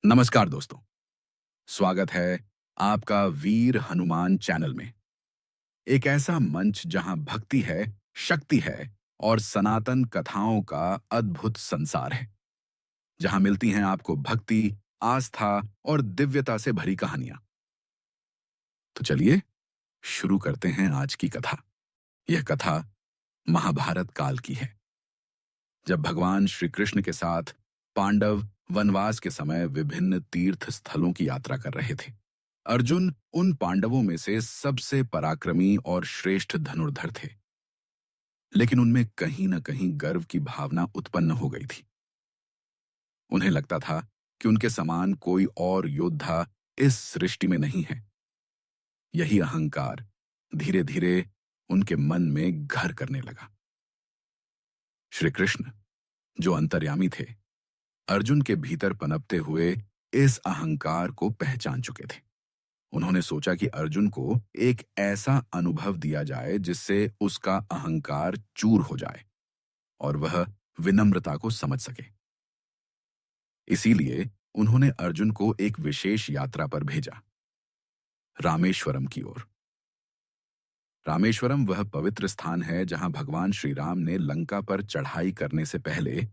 नमस्कार दोस्तों। स्वागत है आपका वीर हनुमान चैनल में। एक ऐसा मंच जहां भक्ति है, शक्ति है और सनातन कथाओं का अद्भुत संसार है। जहां मिलती हैं आपको भक्ति, आस्था और दिव्यता से भरी कहानियां। तो चलिए शुरू करते हैं आज की कथा। यह कथा महाभारत काल की है, जब भगवान श्री कृष्ण के साथ पांडव वनवास के समय विभिन्न तीर्थ स्थलों की यात्रा कर रहे थे। अर्जुन उन पांडवों में से सबसे पराक्रमी और श्रेष्ठ धनुर्धर थे, लेकिन उनमें कहीं न कहीं गर्व की भावना उत्पन्न हो गई थी। उन्हें लगता था कि उनके समान कोई और योद्धा इस सृष्टि में नहीं है। यही अहंकार धीरे धीरे उनके मन में घर करने लगा। श्री कृष्ण, जो अंतर्यामी थे, अर्जुन के भीतर पनपते हुए इस अहंकार को पहचान चुके थे। उन्होंने सोचा कि अर्जुन को एक ऐसा अनुभव दिया जाए जिससे उसका अहंकार चूर हो जाए और वह विनम्रता को समझ सके। इसीलिए उन्होंने अर्जुन को एक विशेष यात्रा पर भेजा, रामेश्वरम की ओर। रामेश्वरम वह पवित्र स्थान है जहां भगवान श्री राम ने लंका पर चढ़ाई करने से पहले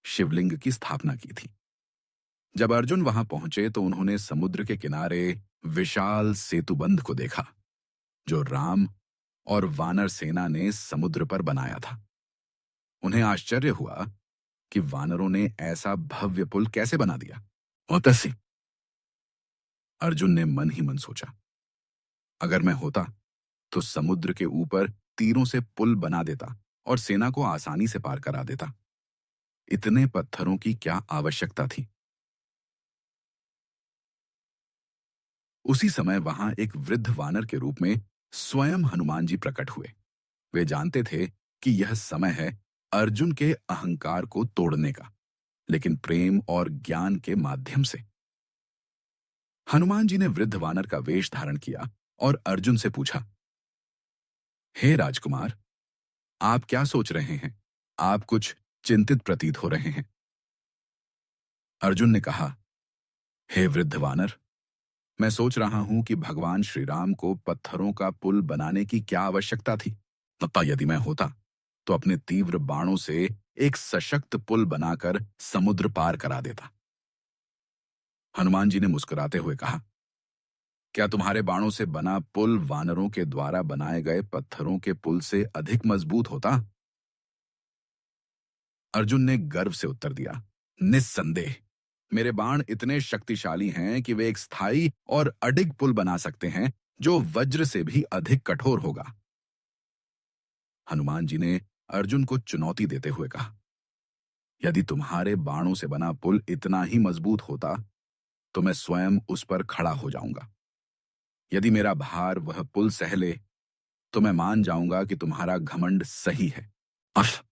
शिवलिंग की स्थापना की थी। जब अर्जुन वहां पहुंचे तो उन्होंने समुद्र के किनारे विशाल सेतुबंध को देखा, जो राम और वानर सेना ने समुद्र पर बनाया था। उन्हें आश्चर्य हुआ कि वानरों ने ऐसा भव्य पुल कैसे बना दिया। और तसी अर्जुन ने मन ही मन सोचा, अगर मैं होता तो समुद्र के ऊपर तीरों से पुल बना देता और सेना को आसानी से पार करा देता। इतने पत्थरों की क्या आवश्यकता थी। उसी समय वहां एक वृद्ध वानर के रूप में स्वयं हनुमान जी प्रकट हुए। वे जानते थे कि यह समय है अर्जुन के अहंकार को तोड़ने का, लेकिन प्रेम और ज्ञान के माध्यम से। हनुमान जी ने वृद्ध वानर का वेश धारण किया और अर्जुन से पूछा, हे राजकुमार, आप क्या सोच रहे हैं? आप कुछ चिंतित प्रतीत हो रहे हैं। अर्जुन ने कहा, हे वृद्ध वानर, मैं सोच रहा हूं कि भगवान श्री राम को पत्थरों का पुल बनाने की क्या आवश्यकता थी। तथा यदि मैं होता तो अपने तीव्र बाणों से एक सशक्त पुल बनाकर समुद्र पार करा देता। हनुमान जी ने मुस्कुराते हुए कहा, क्या तुम्हारे बाणों से बना पुल वानरों के द्वारा बनाए गए पत्थरों के पुल से अधिक मजबूत होता? अर्जुन ने गर्व से उत्तर दिया, निस्संदेह। मेरे बाण इतने शक्तिशाली हैं कि वे एक स्थायी और अडिग पुल बना सकते हैं, जो वज्र से भी अधिक कठोर होगा। हनुमान जी ने अर्जुन को चुनौती देते हुए कहा, यदि तुम्हारे बाणों से बना पुल इतना ही मजबूत होता तो मैं स्वयं उस पर खड़ा हो जाऊंगा। यदि मेरा भार वह पुल सह ले तो मैं मान जाऊंगा कि तुम्हारा घमंड सही है। अफ!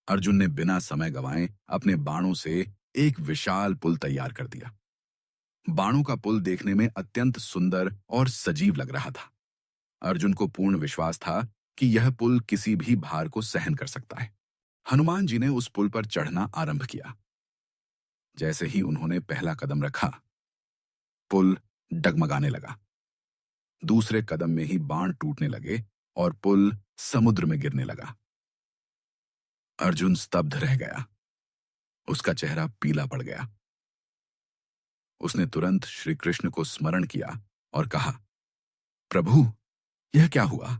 अर्जुन ने बिना समय गंवाए अपने बाणों से एक विशाल पुल तैयार कर दिया। बाणों का पुल देखने में अत्यंत सुंदर और सजीव लग रहा था। अर्जुन को पूर्ण विश्वास था कि यह पुल किसी भी भार को सहन कर सकता है। हनुमान जी ने उस पुल पर चढ़ना आरंभ किया। जैसे ही उन्होंने पहला कदम रखा, पुल डगमगाने लगा। दूसरे कदम में ही बाण टूटने लगे और पुल समुद्र में गिरने लगा। अर्जुन स्तब्ध रह गया। उसका चेहरा पीला पड़ गया। उसने तुरंत श्री कृष्ण को स्मरण किया और कहा, प्रभु, यह क्या हुआ?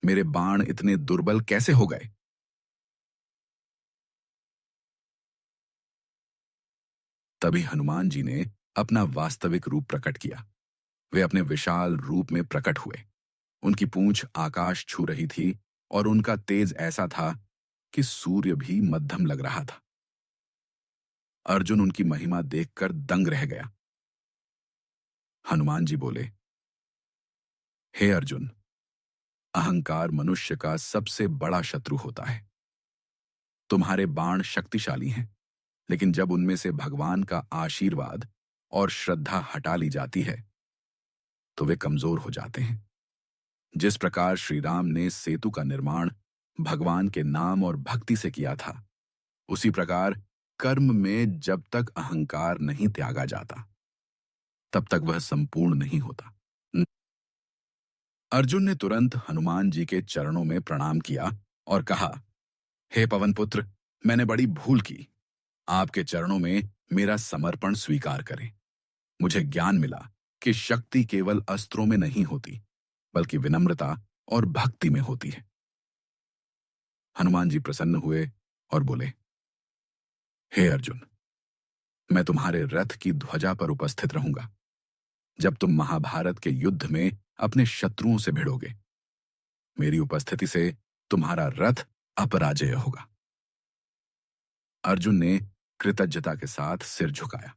मेरे बाण इतने दुर्बल कैसे हो गए? तभी हनुमान जी ने अपना वास्तविक रूप प्रकट किया। वे अपने विशाल रूप में प्रकट हुए। उनकी पूंछ आकाश छू रही थी और उनका तेज ऐसा था कि सूर्य भी मध्यम लग रहा था। अर्जुन उनकी महिमा देखकर दंग रह गया। हनुमान जी बोले, हे अर्जुन, अहंकार मनुष्य का सबसे बड़ा शत्रु होता है। तुम्हारे बाण शक्तिशाली हैं, लेकिन जब उनमें से भगवान का आशीर्वाद और श्रद्धा हटा ली जाती है तो वे कमजोर हो जाते हैं। जिस प्रकार श्री राम ने सेतु का निर्माण भगवान के नाम और भक्ति से किया था, उसी प्रकार कर्म में जब तक अहंकार नहीं त्यागा जाता, तब तक वह संपूर्ण नहीं होता। अर्जुन ने तुरंत हनुमान जी के चरणों में प्रणाम किया और कहा, हे पवन पुत्र, मैंने बड़ी भूल की। आपके चरणों में मेरा समर्पण स्वीकार करें। मुझे ज्ञान मिला कि शक्ति केवल अस्त्रों में नहीं होती, बल्कि विनम्रता और भक्ति में होती है। हनुमान जी प्रसन्न हुए और बोले, हे अर्जुन, मैं तुम्हारे रथ की ध्वजा पर उपस्थित रहूंगा जब तुम महाभारत के युद्ध में अपने शत्रुओं से भिड़ोगे। मेरी उपस्थिति से तुम्हारा रथ अपराजेय होगा। अर्जुन ने कृतज्ञता के साथ सिर झुकाया।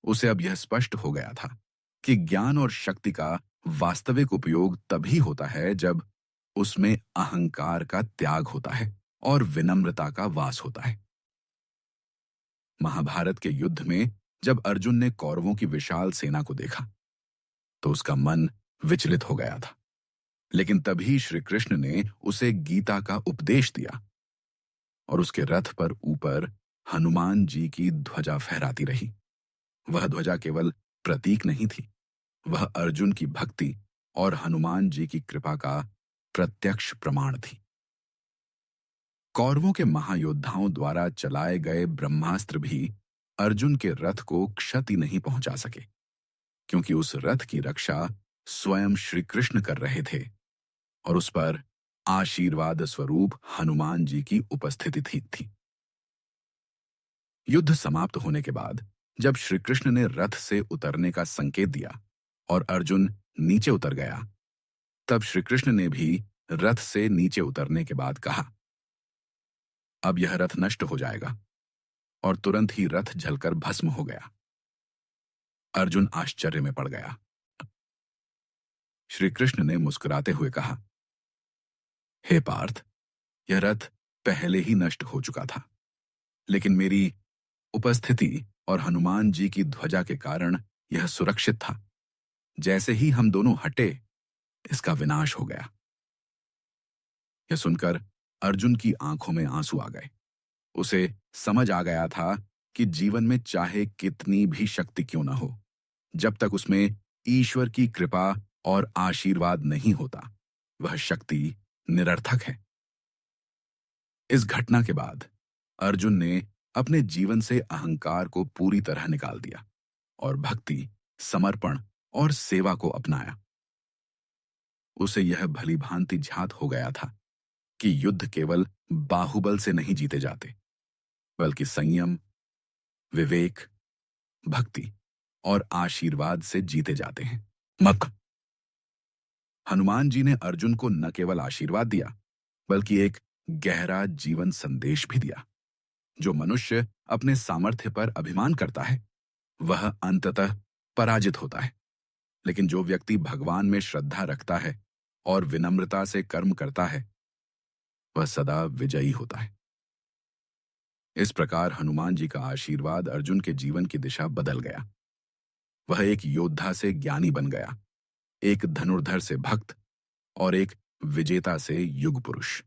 उसे अब यह स्पष्ट हो गया था कि ज्ञान और शक्ति का वास्तविक उपयोग तभी होता है जब उसमें अहंकार का त्याग होता है और विनम्रता का वास होता है। महाभारत के युद्ध में जब अर्जुन ने कौरवों की विशाल सेना को देखा, तो उसका मन विचलित हो गया था। लेकिन तभी श्री कृष्ण ने उसे गीता का उपदेश दिया और उसके रथ पर ऊपर हनुमान जी की ध्वजा फहराती रही। वह ध्वजा केवल प्रतीक नहीं थी, वह अर्जुन की भक्ति और हनुमान जी की कृपा का प्रत्यक्ष प्रमाण थी। कौरवों के महायोद्धाओं द्वारा चलाए गए ब्रह्मास्त्र भी अर्जुन के रथ को क्षति नहीं पहुंचा सके, क्योंकि उस रथ की रक्षा स्वयं श्री कृष्ण कर रहे थे और उस पर आशीर्वाद स्वरूप हनुमान जी की उपस्थिति थी। युद्ध समाप्त होने के बाद जब श्री कृष्ण ने रथ से उतरने का संकेत दिया और अर्जुन नीचे उतर गया, तब श्री कृष्ण ने भी रथ से नीचे उतरने के बाद कहा, अब यह रथ नष्ट हो जाएगा, और तुरंत ही रथ जलकर भस्म हो गया। अर्जुन आश्चर्य में पड़ गया। श्री कृष्ण ने मुस्कुराते हुए कहा, हे पार्थ, यह रथ पहले ही नष्ट हो चुका था, लेकिन मेरी उपस्थिति और हनुमान जी की ध्वजा के कारण यह सुरक्षित था। जैसे ही हम दोनों हटे, इसका विनाश हो गया। यह सुनकर अर्जुन की आंखों में आंसू आ गए। उसे समझ आ गया था कि जीवन में चाहे कितनी भी शक्ति क्यों न हो, जब तक उसमें ईश्वर की कृपा और आशीर्वाद नहीं होता, वह शक्ति निरर्थक है। इस घटना के बाद अर्जुन ने अपने जीवन से अहंकार को पूरी तरह निकाल दिया और भक्ति, समर्पण और सेवा को अपनाया। उसे यह भली भांति ज्ञात हो गया था कि युद्ध केवल बाहुबल से नहीं जीते जाते, बल्कि संयम, विवेक, भक्ति और आशीर्वाद से जीते जाते हैं। मक हनुमान जी ने अर्जुन को न केवल आशीर्वाद दिया, बल्कि एक गहरा जीवन संदेश भी दिया। जो मनुष्य अपने सामर्थ्य पर अभिमान करता है, वह अंततः पराजित होता है। लेकिन जो व्यक्ति भगवान में श्रद्धा रखता है और विनम्रता से कर्म करता है, वह सदा विजयी होता है। इस प्रकार हनुमान जी का आशीर्वाद अर्जुन के जीवन की दिशा बदल गया। वह एक योद्धा से ज्ञानी बन गया, एक धनुर्धर से भक्त और एक विजेता से युग पुरुष।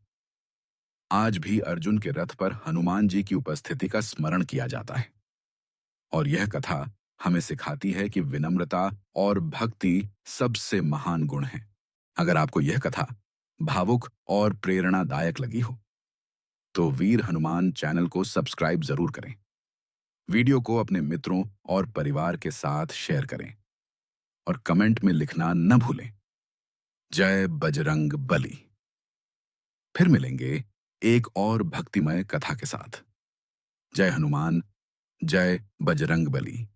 आज भी अर्जुन के रथ पर हनुमान जी की उपस्थिति का स्मरण किया जाता है और यह कथा हमें सिखाती है कि विनम्रता और भक्ति सबसे महान गुण हैं। अगर आपको यह कथा भावुक और प्रेरणादायक लगी हो, तो वीर हनुमान चैनल को सब्सक्राइब जरूर करें। वीडियो को अपने मित्रों और परिवार के साथ शेयर करें और कमेंट में लिखना न भूलें। जय बजरंग बली। फिर मिलेंगे एक और भक्तिमय कथा के साथ। जय हनुमान, जय बजरंग बली।